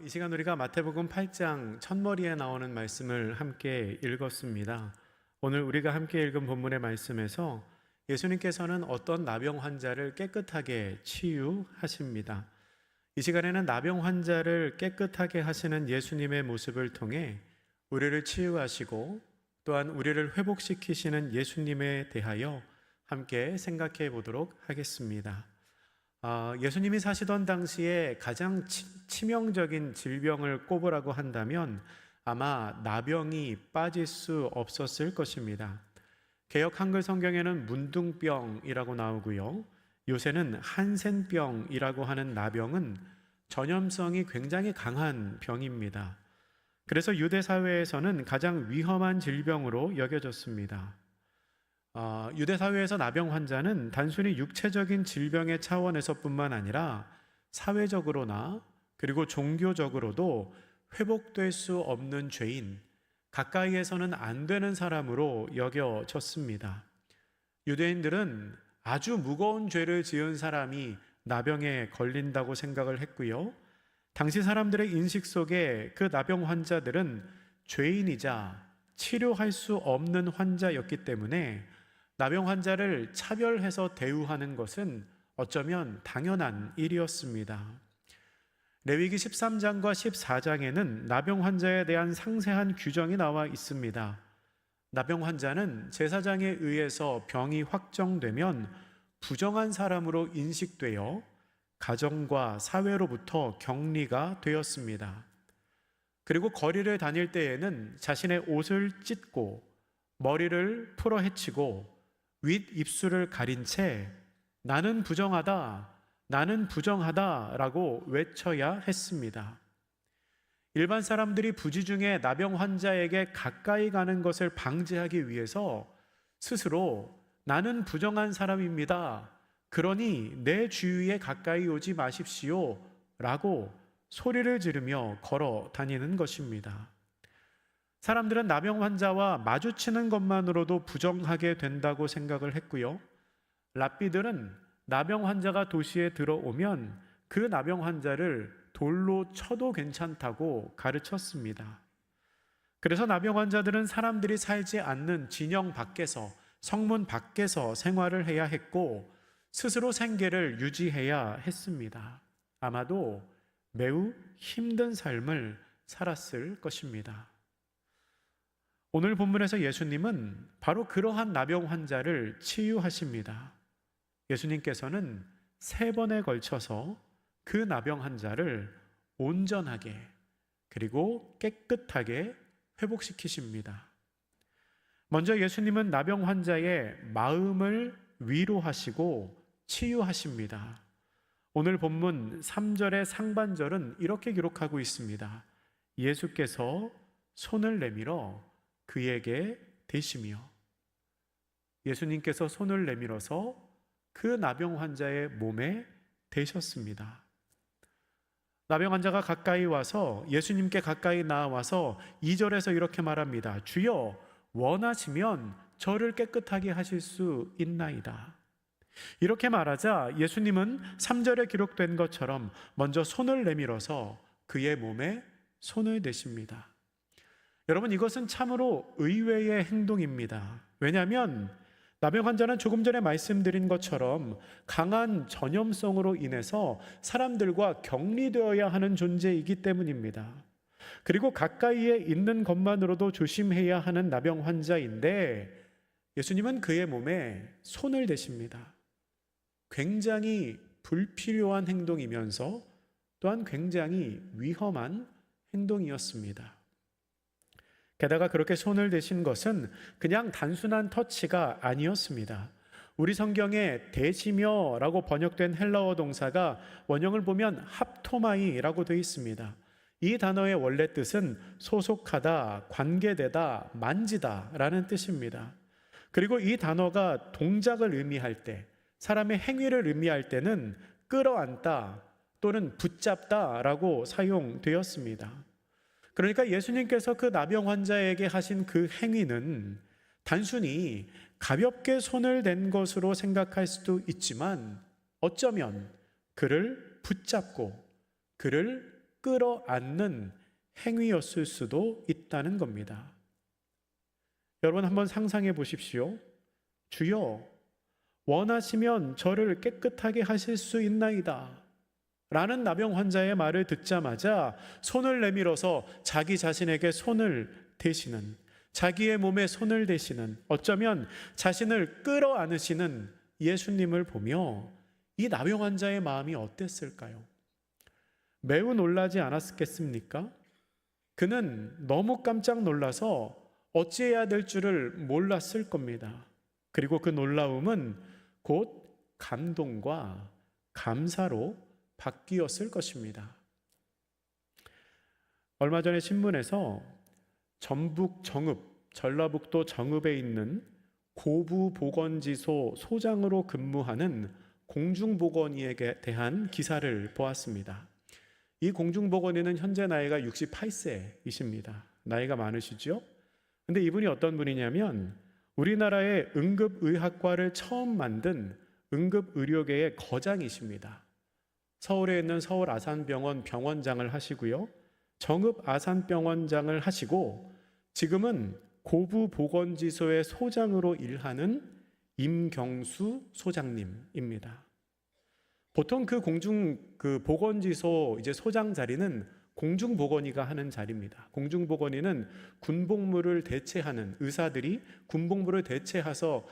이 시간 우리가 마태복음 8장 첫머리에 나오는 말씀을 함께 읽었습니다. 오늘 우리가 함께 읽은 본문의 말씀에서 예수님께서는 어떤 나병 환자를 깨끗하게 치유하십니다. 이 시간에는 나병 환자를 깨끗하게 하시는 예수님의 모습을 통해 우리를 치유하시고 또한 우리를 회복시키시는 예수님에 대하여 함께 생각해 보도록 하겠습니다. 예수님이 사시던 당시에 가장 치명적인 질병을 꼽으라고 한다면 아마 나병이 빠질 수 없었을 것입니다. 개역 한글 성경에는 문둥병이라고 나오고요. 요새는 한센병이라고 하는 나병은 전염성이 굉장히 강한 병입니다. 그래서 유대 사회에서는 가장 위험한 질병으로 여겨졌습니다. 유대 사회에서 나병 환자는 단순히 육체적인 질병의 차원에서뿐만 아니라 사회적으로나 그리고 종교적으로도 회복될 수 없는 죄인, 가까이에서는 안 되는 사람으로 여겨졌습니다. 유대인들은 아주 무거운 죄를 지은 사람이 나병에 걸린다고 생각을 했고요. 당시 사람들의 인식 속에 그 나병 환자들은 죄인이자 치료할 수 없는 환자였기 때문에 나병 환자를 차별해서 대우하는 것은 어쩌면 당연한 일이었습니다. 레위기 13장과 14장에는 나병 환자에 대한 상세한 규정이 나와 있습니다. 나병 환자는 제사장에 의해서 병이 확정되면 부정한 사람으로 인식되어 가정과 사회로부터 격리가 되었습니다. 그리고 거리를 다닐 때에는 자신의 옷을 찢고 머리를 풀어 헤치고 윗 입술을 가린 채 나는 부정하다, 나는 부정하다라고 외쳐야 했습니다. 일반 사람들이 부지중에 나병 환자에게 가까이 가는 것을 방지하기 위해서 스스로 나는 부정한 사람입니다. 그러니 내 주위에 가까이 오지 마십시오 라고 소리를 지르며 걸어 다니는 것입니다. 사람들은 나병 환자와 마주치는 것만으로도 부정하게 된다고 생각을 했고요. 랍비들은 나병 환자가 도시에 들어오면 그 나병 환자를 돌로 쳐도 괜찮다고 가르쳤습니다. 그래서 나병 환자들은 사람들이 살지 않는 진영 밖에서, 성문 밖에서 생활을 해야 했고 스스로 생계를 유지해야 했습니다. 아마도 매우 힘든 삶을 살았을 것입니다. 오늘 본문에서 예수님은 바로 그러한 나병 환자를 치유하십니다. 예수님께서는 3번에 걸쳐서 그 나병 환자를 온전하게 그리고 깨끗하게 회복시키십니다. 먼저 예수님은 나병 환자의 마음을 위로하시고 치유하십니다. 오늘 본문 3절의 상반절은 이렇게 기록하고 있습니다. 예수께서 손을 내밀어 그에게 대시며, 예수님께서 손을 내밀어서 그 나병 환자의 몸에 대셨습니다. 나병 환자가 가까이 와서 예수님께 가까이 나와서 2절에서 이렇게 말합니다. 주여 원하시면 저를 깨끗하게 하실 수 있나이다. 이렇게 말하자 예수님은 3절에 기록된 것처럼 먼저 손을 내밀어서 그의 몸에 손을 대십니다. 여러분, 이것은 참으로 의외의 행동입니다. 왜냐하면 나병 환자는 조금 전에 말씀드린 것처럼 강한 전염성으로 인해서 사람들과 격리되어야 하는 존재이기 때문입니다. 그리고 가까이에 있는 것만으로도 조심해야 하는 나병 환자인데 예수님은 그의 몸에 손을 대십니다. 굉장히 불필요한 행동이면서 또한 굉장히 위험한 행동이었습니다. 게다가 그렇게 손을 대신 것은 그냥 단순한 터치가 아니었습니다. 우리 성경에 대시며라고 번역된 헬라어 동사가 원형을 보면 합토마이라고 되어 있습니다. 이 단어의 원래 뜻은 소속하다, 관계되다, 만지다 라는 뜻입니다. 그리고 이 단어가 동작을 의미할 때, 사람의 행위를 의미할 때는 끌어안다 또는 붙잡다 라고 사용되었습니다. 그러니까 예수님께서 그 나병 환자에게 하신 그 행위는 단순히 가볍게 손을 댄 것으로 생각할 수도 있지만 어쩌면 그를 붙잡고 그를 끌어안는 행위였을 수도 있다는 겁니다. 여러분 한번 상상해 보십시오. 주여, 원하시면 저를 깨끗하게 하실 수 있나이다 라는 나병 환자의 말을 듣자마자 손을 내밀어서 자기 자신에게 손을 대시는, 자기의 몸에 손을 대시는, 어쩌면 자신을 끌어안으시는 예수님을 보며 이 나병 환자의 마음이 어땠을까요? 매우 놀라지 않았겠습니까? 그는 너무 깜짝 놀라서 어찌해야 될 줄을 몰랐을 겁니다. 그리고 그 놀라움은 곧 감동과 감사로 바뀌었을 것입니다. 얼마 전에 신문에서 전북 정읍, 전라북도 정읍에 있는 고부보건지소 소장으로 근무하는 공중보건의에 대한 기사를 보았습니다. 이 공중보건의는 현재 나이가 68세이십니다. 나이가 많으시죠? 근데 이분이 어떤 분이냐면 우리나라의 응급의학과를 처음 만든 응급의료계의 거장이십니다. 서울에 있는 서울 아산병원 병원장을 하시고요. 정읍 아산병원장을 하시고 지금은 고부보건지소의 소장으로 일하는 임경수 소장님입니다. 보통 그 보건지소 소장 자리는 공중보건의가 하는 자리입니다. 공중보건의는 군복무를 대체하는 의사들이 군복무를 대체해서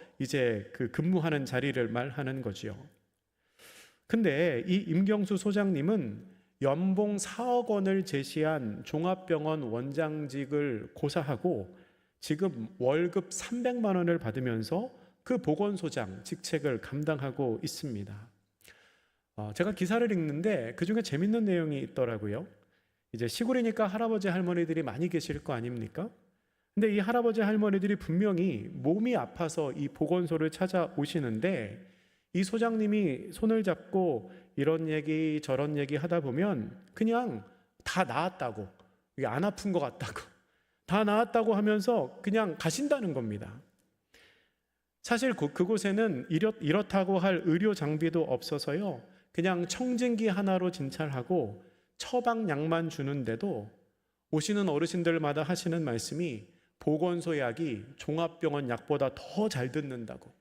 근무하는 자리를 말하는 거지요. 근데 이 임경수 소장님은 연봉 4억 원을 제시한 종합병원 원장직을 고사하고 지금 월급 300만 원을 받으면서 그 보건소장 직책을 감당하고 있습니다. 제가 기사를 읽는데 그중에 재밌는 내용이 있더라고요. 이제 시골이니까 할아버지 할머니들이 많이 계실 거 아닙니까? 근데 이 할아버지 할머니들이 분명히 몸이 아파서 이 보건소를 찾아오시는데 이 소장님이 손을 잡고 이런 얘기 저런 얘기 하다 보면 그냥 다 나았다고, 이게 안 아픈 것 같다고, 다 나았다고 하면서 그냥 가신다는 겁니다. 사실 그곳에는 이렇다고 할 의료 장비도 없어서요, 그냥 청진기 하나로 진찰하고 처방약만 주는데도 오시는 어르신들마다 하시는 말씀이 보건소 약이 종합병원 약보다 더 잘 듣는다고,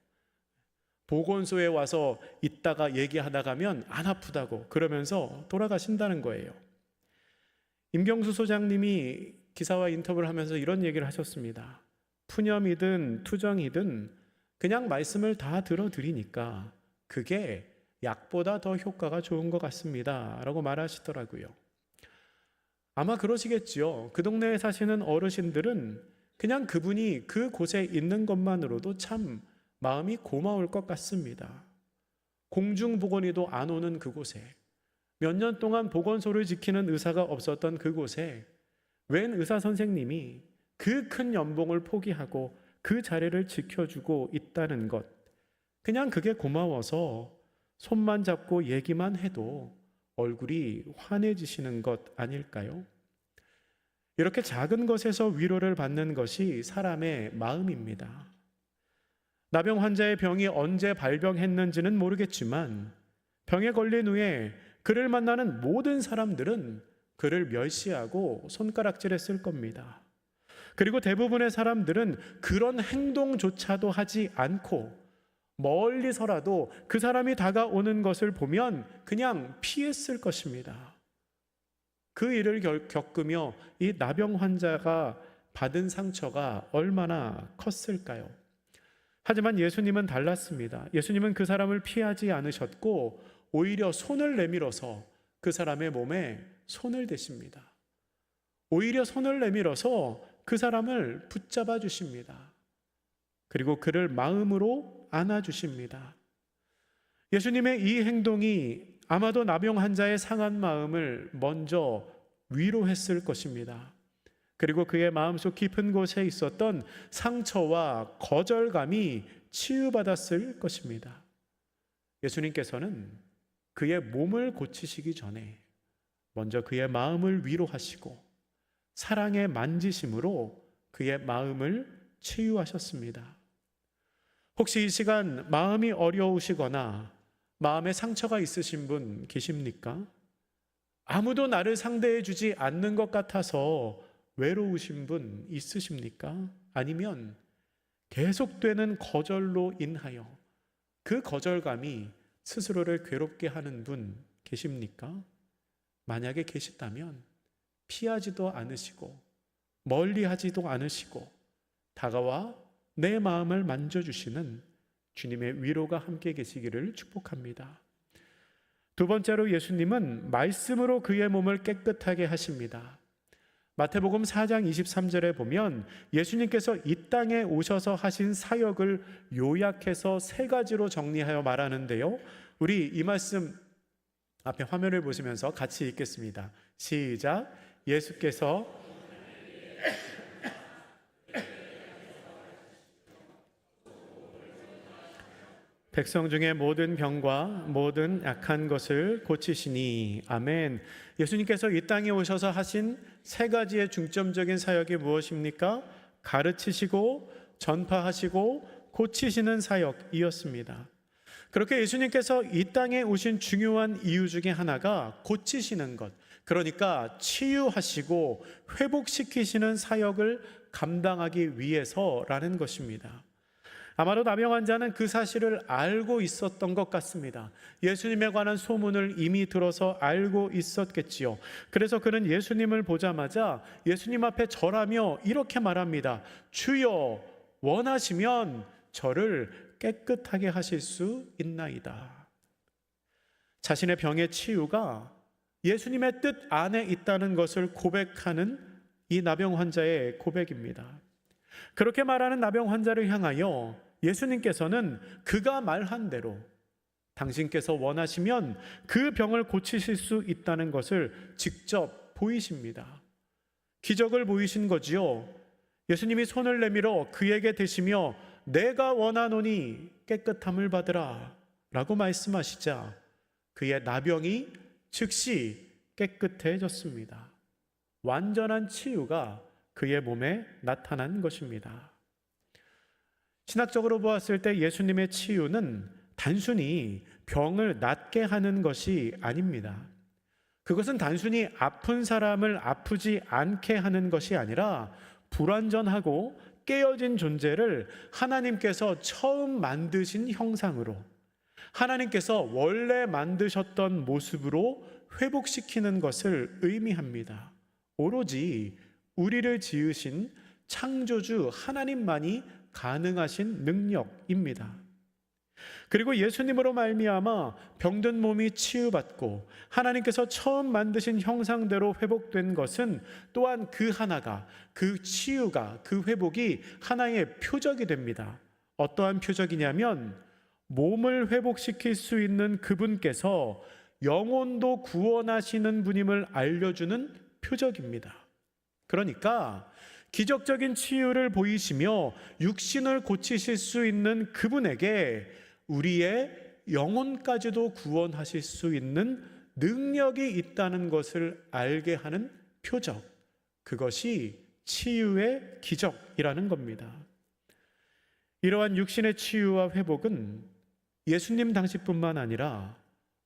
보건소에 와서 있다가 얘기하다 가면 안 아프다고 그러면서 돌아가신다는 거예요. 임경수 소장님이 기사와 인터뷰를 하면서 이런 얘기를 하셨습니다. 푸념이든 투정이든 그냥 말씀을 다 들어드리니까 그게 약보다 더 효과가 좋은 것 같습니다 라고 말하시더라고요. 아마 그러시겠지요. 그 동네에 사시는 어르신들은 그냥 그분이 그곳에 있는 것만으로도 참 마음이 고마울 것 같습니다. 공중보건의도 안 오는 그곳에, 몇 년 동안 보건소를 지키는 의사가 없었던 그곳에 웬 의사 선생님이 그 큰 연봉을 포기하고 그 자리를 지켜주고 있다는 것, 그냥 그게 고마워서 손만 잡고 얘기만 해도 얼굴이 환해지시는 것 아닐까요? 이렇게 작은 것에서 위로를 받는 것이 사람의 마음입니다. 나병 환자의 병이 언제 발병했는지는 모르겠지만 병에 걸린 후에 그를 만나는 모든 사람들은 그를 멸시하고 손가락질했을 겁니다. 그리고 대부분의 사람들은 그런 행동조차도 하지 않고 멀리서라도 그 사람이 다가오는 것을 보면 그냥 피했을 것입니다. 그 일을 겪으며 이 나병 환자가 받은 상처가 얼마나 컸을까요? 하지만 예수님은 달랐습니다. 예수님은 그 사람을 피하지 않으셨고 오히려 손을 내밀어서 그 사람의 몸에 손을 대십니다. 오히려 손을 내밀어서 그 사람을 붙잡아 주십니다. 그리고 그를 마음으로 안아주십니다. 예수님의 이 행동이 아마도 나병 환자의 상한 마음을 먼저 위로했을 것입니다. 그리고 그의 마음속 깊은 곳에 있었던 상처와 거절감이 치유받았을 것입니다. 예수님께서는 그의 몸을 고치시기 전에 먼저 그의 마음을 위로하시고 사랑의 만지심으로 그의 마음을 치유하셨습니다. 혹시 이 시간 마음이 어려우시거나 마음에 상처가 있으신 분 계십니까? 아무도 나를 상대해 주지 않는 것 같아서 외로우신 분 있으십니까? 아니면 계속되는 거절로 인하여 그 거절감이 스스로를 괴롭게 하는 분 계십니까? 만약에 계시다면 피하지도 않으시고 멀리 하지도 않으시고 다가와 내 마음을 만져주시는 주님의 위로가 함께 계시기를 축복합니다. 두 번째로 예수님은 말씀으로 그의 몸을 깨끗하게 하십니다. 마태복음 4장 23절에 보면 예수님께서 이 땅에 오셔서 하신 사역을 요약해서 세 가지로 정리하여 말하는데요. 우리 이 말씀 앞에 화면을 보시면서 같이 읽겠습니다. 시작. 예수께서 백성 중에 모든 병과 모든 약한 것을 고치시니. 아멘. 예수님께서 이 땅에 오셔서 하신 세 가지의 중점적인 사역이 무엇입니까? 가르치시고 전파하시고 고치시는 사역이었습니다. 그렇게 예수님께서 이 땅에 오신 중요한 이유 중에 하나가 고치시는 것, 그러니까 치유하시고 회복시키시는 사역을 감당하기 위해서라는 것입니다. 아마도 나병 환자는 그 사실을 알고 있었던 것 같습니다. 예수님에 관한 소문을 이미 들어서 알고 있었겠지요. 그래서 그는 예수님을 보자마자 예수님 앞에 절하며 이렇게 말합니다. 주여, 원하시면 저를 깨끗하게 하실 수 있나이다. 자신의 병의 치유가 예수님의 뜻 안에 있다는 것을 고백하는 이 나병 환자의 고백입니다. 그렇게 말하는 나병 환자를 향하여 예수님께서는 그가 말한 대로 당신께서 원하시면 그 병을 고치실 수 있다는 것을 직접 보이십니다. 기적을 보이신 거지요. 예수님이 손을 내밀어 그에게 대시며 내가 원하노니 깨끗함을 받으라 라고 말씀하시자 그의 나병이 즉시 깨끗해졌습니다. 완전한 치유가 그의 몸에 나타난 것입니다. 신학적으로 보았을 때 예수님의 치유는 단순히 병을 낫게 하는 것이 아닙니다. 그것은 단순히 아픈 사람을 아프지 않게 하는 것이 아니라 불완전하고 깨어진 존재를 하나님께서 처음 만드신 형상으로, 하나님께서 원래 만드셨던 모습으로 회복시키는 것을 의미합니다. 오로지 우리를 지으신 창조주 하나님만이 가능하신 능력입니다. 그리고 예수님으로 말미암아 병든 몸이 치유받고 하나님께서 처음 만드신 형상대로 회복된 것은 또한 그 하나가, 그 치유가, 그 회복이 하나의 표적이 됩니다. 어떠한 표적이냐면 몸을 회복시킬 수 있는 그분께서 영혼도 구원하시는 분임을 알려주는 표적입니다. 그러니까 기적적인 치유를 보이시며 육신을 고치실 수 있는 그분에게 우리의 영혼까지도 구원하실 수 있는 능력이 있다는 것을 알게 하는 표적, 그것이 치유의 기적이라는 겁니다. 이러한 육신의 치유와 회복은 예수님 당시뿐만 아니라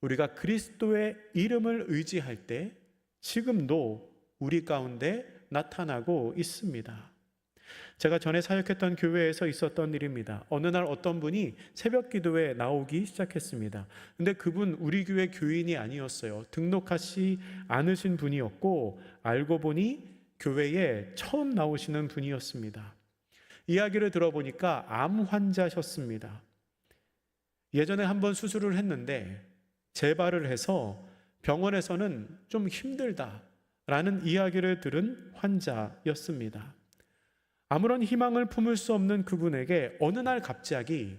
우리가 그리스도의 이름을 의지할 때 지금도 우리 가운데 나타나고 있습니다. 제가 전에 사역했던 교회에서 있었던 일입니다. 어느 날 어떤 분이 새벽 기도에 나오기 시작했습니다. 근데 그분 우리 교회 교인이 아니었어요. 등록하지 않으신 분이었고 알고 보니 교회에 처음 나오시는 분이었습니다. 이야기를 들어보니까 암 환자셨습니다. 예전에 한번 수술을 했는데 재발을 해서 병원에서는 좀 힘들다라는 이야기를 들은 환자였습니다. 아무런 희망을 품을 수 없는 그분에게 어느 날 갑자기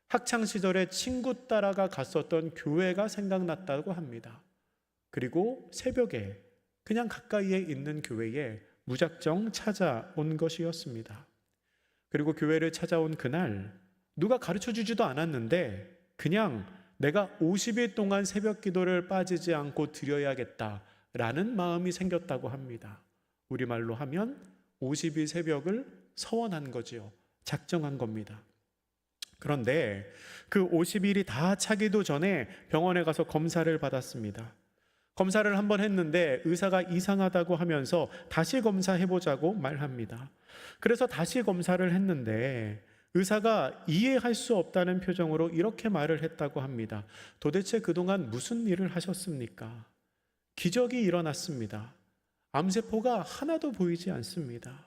학창시절에 친구 따라가 갔었던 교회가 생각났다고 합니다. 그리고 새벽에 그냥 가까이에 있는 교회에 무작정 찾아온 것이었습니다. 그리고 교회를 찾아온 그날 누가 가르쳐주지도 않았는데 그냥 내가 50일 동안 새벽 기도를 빠지지 않고 드려야겠다라는 마음이 생겼다고 합니다. 우리말로 하면 50일 새벽을 서원한 거지요. 작정한 겁니다. 그런데 그 50일이 다 차기도 전에 병원에 가서 검사를 받았습니다. 검사를 한번 했는데 의사가 이상하다고 하면서 다시 검사해보자고 말합니다. 그래서 다시 검사를 했는데 의사가 이해할 수 없다는 표정으로 이렇게 말을 했다고 합니다. 도대체 그동안 무슨 일을 하셨습니까? 기적이 일어났습니다. 암세포가 하나도 보이지 않습니다.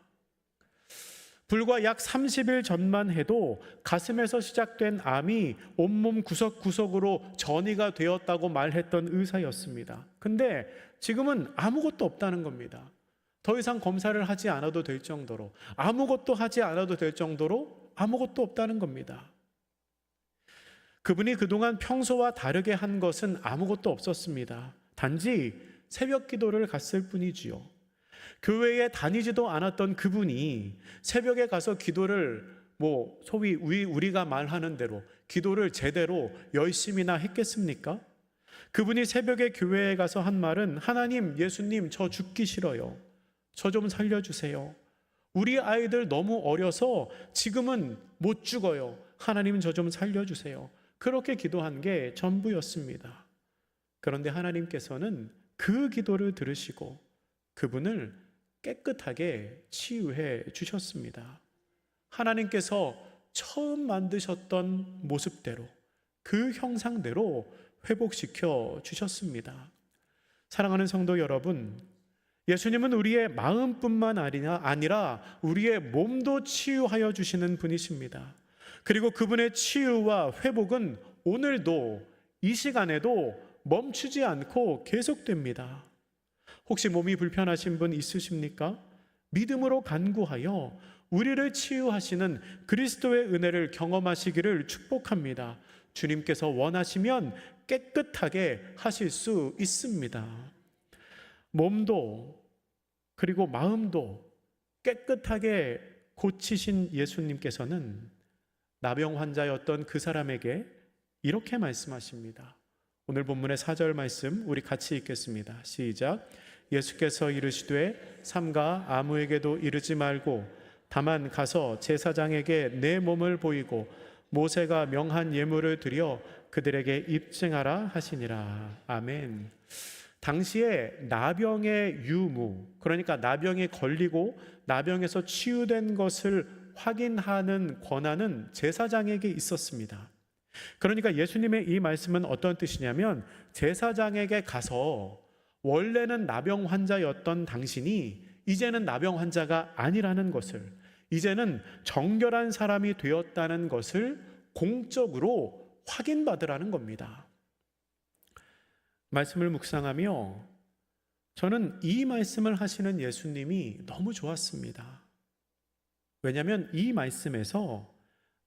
불과 약 30일 전만 해도 가슴에서 시작된 암이 온몸 구석구석으로 전이가 되었다고 말했던 의사였습니다. 근데 지금은 아무것도 없다는 겁니다. 더 이상 검사를 하지 않아도 될 정도로, 아무것도 하지 않아도 될 정도로 아무것도 없다는 겁니다. 그분이 그동안 평소와 다르게 한 것은 아무것도 없었습니다. 단지 새벽 기도를 갔을 뿐이지요. 교회에 다니지도 않았던 그분이 새벽에 가서 기도를 소위 우리가 말하는 대로 기도를 제대로 열심히나 했겠습니까? 그분이 새벽에 교회에 가서 한 말은 하나님, 예수님, 저 죽기 싫어요. 저 좀 살려주세요. 우리 아이들 너무 어려서 지금은 못 죽어요. 하나님, 저 좀 살려주세요. 그렇게 기도한 게 전부였습니다. 그런데 하나님께서는 그 기도를 들으시고 그분을 깨끗하게 치유해 주셨습니다. 하나님께서 처음 만드셨던 모습대로, 그 형상대로 회복시켜 주셨습니다. 사랑하는 성도 여러분, 예수님은 우리의 마음뿐만 아니라 우리의 몸도 치유하여 주시는 분이십니다. 그리고 그분의 치유와 회복은 오늘도, 이 시간에도 멈추지 않고 계속됩니다. 혹시 몸이 불편하신 분 있으십니까? 믿음으로 간구하여 우리를 치유하시는 그리스도의 은혜를 경험하시기를 축복합니다. 주님께서 원하시면 깨끗하게 하실 수 있습니다. 몸도 그리고 마음도 깨끗하게 고치신 예수님께서는 나병 환자였던 그 사람에게 이렇게 말씀하십니다. 오늘 본문의 4절 말씀 우리 같이 읽겠습니다. 시작. 예수께서 이르시되 삼가 아무에게도 이르지 말고 다만 가서 제사장에게 내 몸을 보이고 모세가 명한 예물을 드려 그들에게 입증하라 하시니라. 아멘. 당시에 나병의 유무, 그러니까 나병에 걸리고 나병에서 치유된 것을 확인하는 권한은 제사장에게 있었습니다. 그러니까 예수님의 이 말씀은 어떤 뜻이냐면 제사장에게 가서 원래는 나병 환자였던 당신이 이제는 나병 환자가 아니라는 것을, 이제는 정결한 사람이 되었다는 것을 공적으로 확인받으라는 겁니다. 말씀을 묵상하며 저는 이 말씀을 하시는 예수님이 너무 좋았습니다. 왜냐하면 이 말씀에서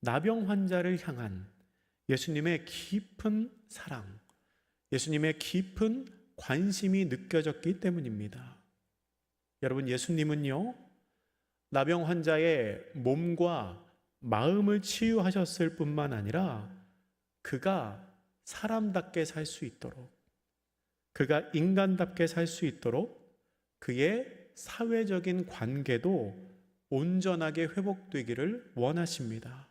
나병 환자를 향한 예수님의 깊은 사랑, 예수님의 깊은 관심이 느껴졌기 때문입니다. 여러분, 예수님은요, 나병 환자의 몸과 마음을 치유하셨을 뿐만 아니라 그가 사람답게 살 수 있도록, 그가 인간답게 살 수 있도록 그의 사회적인 관계도 온전하게 회복되기를 원하십니다.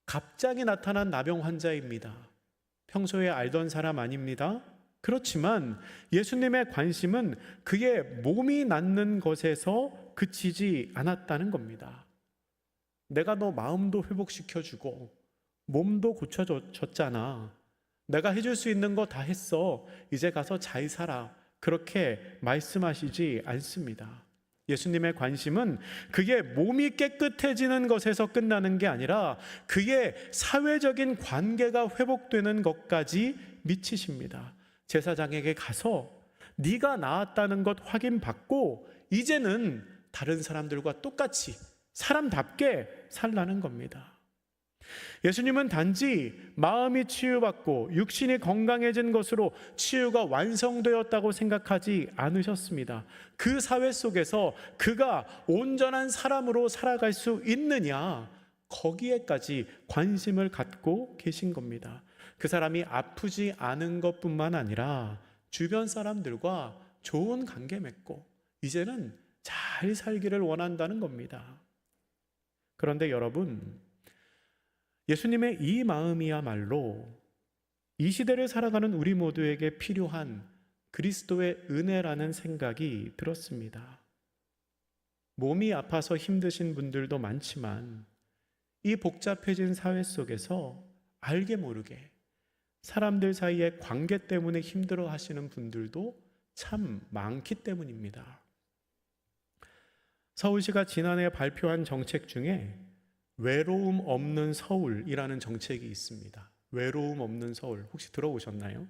갑자기 나타난 나병 환자입니다. 평소에 알던 사람 아닙니다. 그렇지만 예수님의 관심은 그의 몸이 낫는 것에서 그치지 않았다는 겁니다. 내가 너 마음도 회복시켜주고 몸도 고쳐줬잖아. 내가 해줄 수 있는 거 다 했어. 이제 가서 잘 살아. 그렇게 말씀하시지 않습니다. 예수님의 관심은 그의 몸이 깨끗해지는 것에서 끝나는 게 아니라 그의 사회적인 관계가 회복되는 것까지 미치십니다. 제사장에게 가서 네가 나았다는 것 확인받고 이제는 다른 사람들과 똑같이 사람답게 살라는 겁니다. 예수님은 단지 마음이 치유받고 육신이 건강해진 것으로 치유가 완성되었다고 생각하지 않으셨습니다. 그 사회 속에서 그가 온전한 사람으로 살아갈 수 있느냐, 거기에까지 관심을 갖고 계신 겁니다. 그 사람이 아프지 않은 것뿐만 아니라 주변 사람들과 좋은 관계 맺고 이제는 잘 살기를 원한다는 겁니다. 그런데 여러분, 예수님의 이 마음이야말로 이 시대를 살아가는 우리 모두에게 필요한 그리스도의 은혜라는 생각이 들었습니다. 몸이 아파서 힘드신 분들도 많지만 이 복잡해진 사회 속에서 알게 모르게 사람들 사이의 관계 때문에 힘들어 하시는 분들도 참 많기 때문입니다. 서울시가 지난해 발표한 정책 중에 외로움 없는 서울이라는 정책이 있습니다. 외로움 없는 서울, 혹시 들어보셨나요?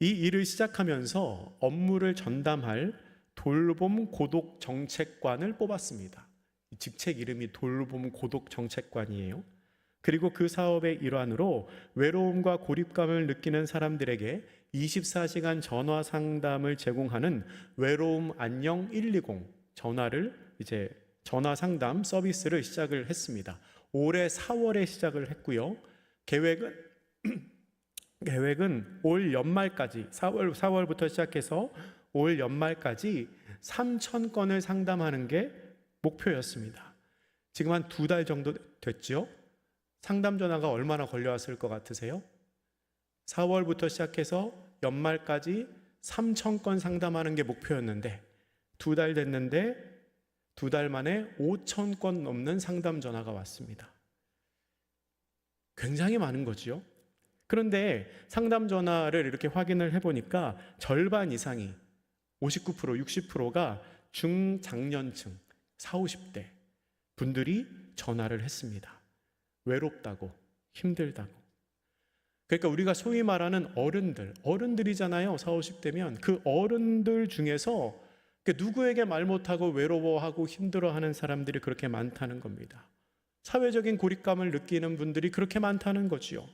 이 일을 시작하면서 업무를 전담할 돌봄 고독 정책관을 뽑았습니다. 이 직책 이름이 돌봄 고독 정책관이에요. 그리고 그 사업의 일환으로 외로움과 고립감을 느끼는 사람들에게 24시간 전화 상담을 제공하는 외로움 안녕 120 전화를 이제 전화 상담 서비스를 시작을 했습니다. 올해 4월에 시작을 했고요. 계획은 올 연말까지 4월부터 시작해서 올 연말까지 3,000건을 상담하는 게 목표였습니다. 지금 한 2달 정도 됐죠? 상담 전화가 얼마나 걸려왔을 것 같으세요? 4월부터 시작해서 연말까지 3,000건 상담하는 게 목표였는데 2달 됐는데 2달 만에 5,000건 넘는 상담 전화가 왔습니다. 굉장히 많은 거지요. 그런데 상담 전화를 이렇게 확인을 해보니까 절반 이상이 59%, 60%가 중장년층 40, 50대 분들이 전화를 했습니다. 외롭다고, 힘들다고. 그러니까 우리가 소위 말하는 어른들이잖아요. 40, 50대면 그 어른들 중에서 누구에게 말 못하고 외로워하고 힘들어하는 사람들이 그렇게 많다는 겁니다. 사회적인 고립감을 느끼는 분들이 그렇게 많다는 거지요.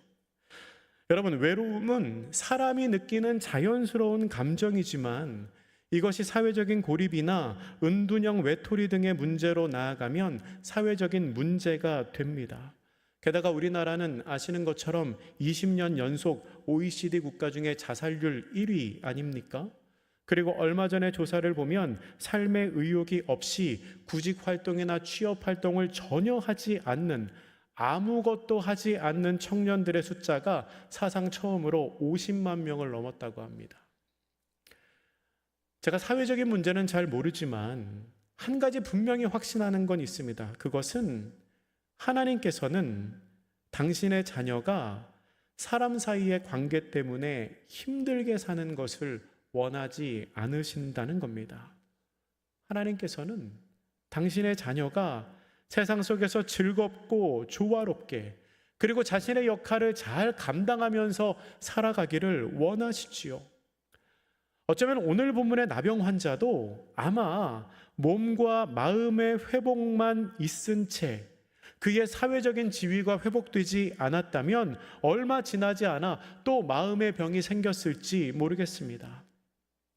여러분, 외로움은 사람이 느끼는 자연스러운 감정이지만 이것이 사회적인 고립이나 은둔형 외톨이 등의 문제로 나아가면 사회적인 문제가 됩니다. 게다가 우리나라는 아시는 것처럼 20년 연속 OECD 국가 중에 자살률 1위 아닙니까? 그리고 얼마 전에 조사를 보면 삶의 의욕이 없이 구직 활동이나 취업 활동을 전혀 하지 않는, 아무것도 하지 않는 청년들의 숫자가 사상 처음으로 50만 명을 넘었다고 합니다. 제가 사회적인 문제는 잘 모르지만 한 가지 분명히 확신하는 건 있습니다. 그것은 하나님께서는 당신의 자녀가 사람 사이의 관계 때문에 힘들게 사는 것을 원하지 않으신다는 겁니다. 하나님께서는 당신의 자녀가 세상 속에서 즐겁고 조화롭게 그리고 자신의 역할을 잘 감당하면서 살아가기를 원하시지요. 어쩌면 오늘 본문의 나병 환자도 아마 몸과 마음의 회복만 있은 채 그의 사회적인 지위가 회복되지 않았다면 얼마 지나지 않아 또 마음의 병이 생겼을지 모르겠습니다.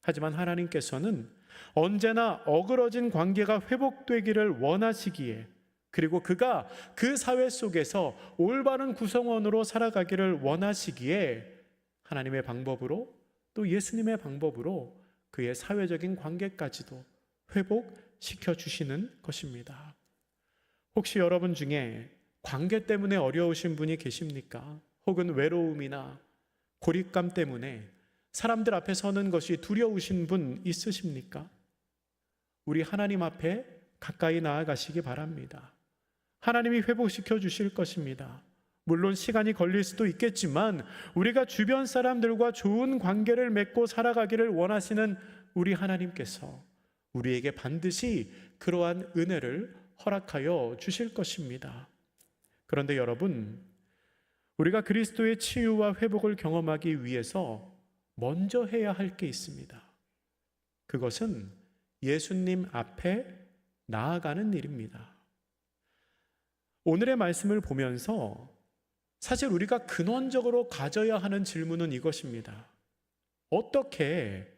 하지만 하나님께서는 언제나 어그러진 관계가 회복되기를 원하시기에, 그리고 그가 그 사회 속에서 올바른 구성원으로 살아가기를 원하시기에 하나님의 방법으로 또 예수님의 방법으로 그의 사회적인 관계까지도 회복시켜 주시는 것입니다. 혹시 여러분 중에 관계 때문에 어려우신 분이 계십니까? 혹은 외로움이나 고립감 때문에 사람들 앞에 서는 것이 두려우신 분 있으십니까? 우리 하나님 앞에 가까이 나아가시기 바랍니다. 하나님이 회복시켜 주실 것입니다. 물론 시간이 걸릴 수도 있겠지만 우리가 주변 사람들과 좋은 관계를 맺고 살아가기를 원하시는 우리 하나님께서 우리에게 반드시 그러한 은혜를 허락하여 주실 것입니다. 그런데 여러분, 우리가 그리스도의 치유와 회복을 경험하기 위해서 먼저 해야 할 게 있습니다. 그것은 예수님 앞에 나아가는 일입니다. 오늘의 말씀을 보면서 사실 우리가 근원적으로 가져야 하는 질문은 이것입니다. 어떻게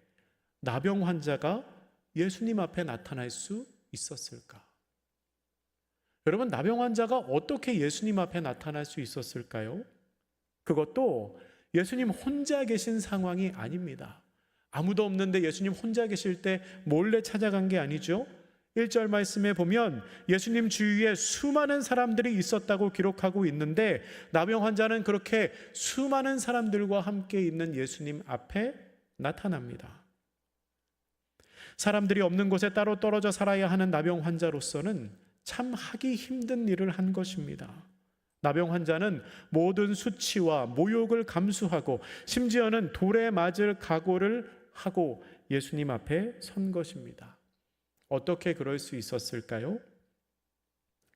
나병 환자가 예수님 앞에 나타날 수 있었을까? 여러분, 나병 환자가 어떻게 예수님 앞에 나타날 수 있었을까요? 그것도 예수님 혼자 계신 상황이 아닙니다. 아무도 없는데 예수님 혼자 계실 때 몰래 찾아간 게 아니죠. 1절 말씀에 보면 예수님 주위에 수많은 사람들이 있었다고 기록하고 있는데 나병 환자는 그렇게 수많은 사람들과 함께 있는 예수님 앞에 나타납니다. 사람들이 없는 곳에 따로 떨어져 살아야 하는 나병 환자로서는 참 하기 힘든 일을 한 것입니다. 나병 환자는 모든 수치와 모욕을 감수하고 심지어는 돌에 맞을 각오를 하고 예수님 앞에 선 것입니다. 어떻게 그럴 수 있었을까요?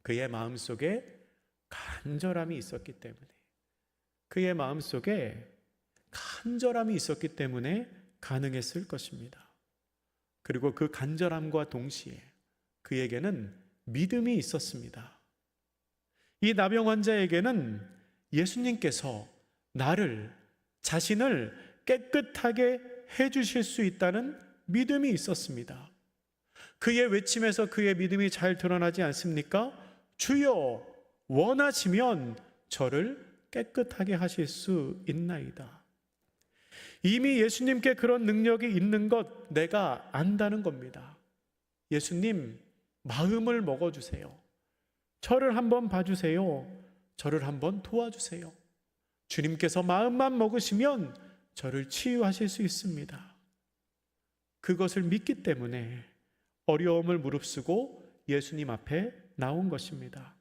그의 마음속에 간절함이 있었기 때문에, 그의 마음속에 간절함이 있었기 때문에 가능했을 것입니다. 그리고 그 간절함과 동시에 그에게는 믿음이 있었습니다. 이 나병 환자에게는 예수님께서 자신을 깨끗하게 해주실 수 있다는 믿음이 있었습니다. 그의 외침에서 그의 믿음이 잘 드러나지 않습니까? 주여, 원하시면 저를 깨끗하게 하실 수 있나이다. 이미 예수님께 그런 능력이 있는 것 내가 안다는 겁니다. 예수님, 마음을 먹어주세요. 저를 한번 봐주세요. 저를 한번 도와주세요. 주님께서 마음만 먹으시면 저를 치유하실 수 있습니다. 그것을 믿기 때문에 어려움을 무릅쓰고 예수님 앞에 나온 것입니다.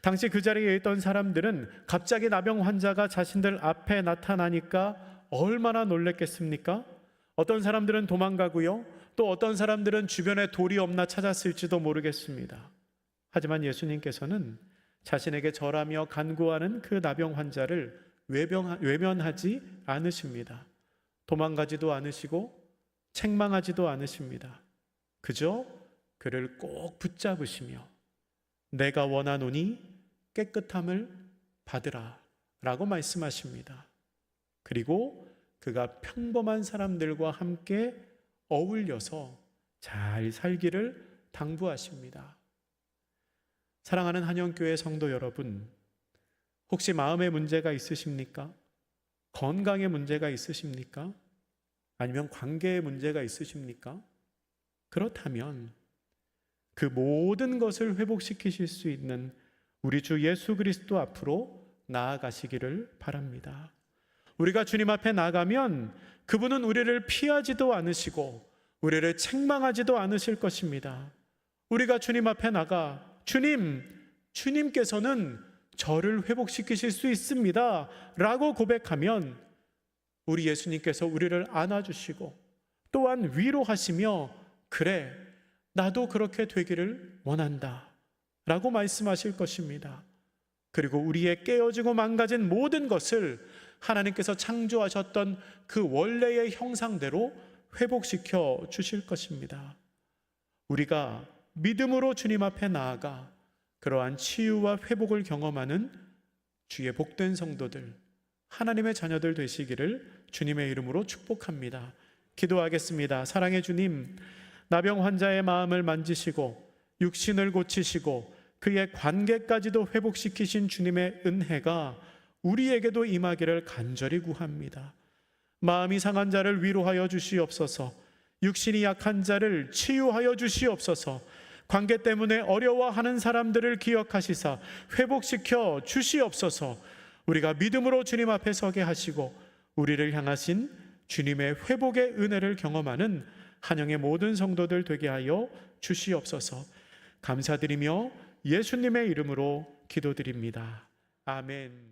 당시 그 자리에 있던 사람들은 갑자기 나병 환자가 자신들 앞에 나타나니까 얼마나 놀랬겠습니까? 어떤 사람들은 도망가고요, 또 어떤 사람들은 주변에 돌이 없나 찾았을지도 모르겠습니다. 하지만 예수님께서는 자신에게 절하며 간구하는 그 나병 환자를 외면하지 않으십니다. 도망가지도 않으시고 책망하지도 않으십니다. 그저 그를 꼭 붙잡으시며 내가 원하노니 깨끗함을 받으라 라고 말씀하십니다. 그리고 그가 평범한 사람들과 함께 어울려서 잘 살기를 당부하십니다. 사랑하는 한영교회 성도 여러분, 혹시 마음의 문제가 있으십니까? 건강에 문제가 있으십니까? 아니면 관계에 문제가 있으십니까? 그렇다면 그 모든 것을 회복시키실 수 있는 우리 주 예수 그리스도 앞으로 나아가시기를 바랍니다. 우리가 주님 앞에 나가면 그분은 우리를 피하지도 않으시고 우리를 책망하지도 않으실 것입니다. 우리가 주님 앞에 나가 주님께서는 저를 회복시키실 수 있습니다 라고 고백하면 우리 예수님께서 우리를 안아주시고 또한 위로하시며 그래, 나도 그렇게 되기를 원한다 라고 말씀하실 것입니다. 그리고 우리의 깨어지고 망가진 모든 것을 하나님께서 창조하셨던 그 원래의 형상대로 회복시켜 주실 것입니다. 우리가 믿음으로 주님 앞에 나아가 그러한 치유와 회복을 경험하는 주의 복된 성도들, 하나님의 자녀들 되시기를 주님의 이름으로 축복합니다. 기도하겠습니다. 사랑의 주님, 나병 환자의 마음을 만지시고 육신을 고치시고 그의 관계까지도 회복시키신 주님의 은혜가 우리에게도 임하기를 간절히 구합니다. 마음이 상한 자를 위로하여 주시옵소서. 육신이 약한 자를 치유하여 주시옵소서. 관계 때문에 어려워하는 사람들을 기억하시사 회복시켜 주시옵소서. 우리가 믿음으로 주님 앞에 서게 하시고 우리를 향하신 주님의 회복의 은혜를 경험하는 한영의 모든 성도들 되게 하여 주시옵소서. 감사드리며 예수님의 이름으로 기도드립니다. 아멘.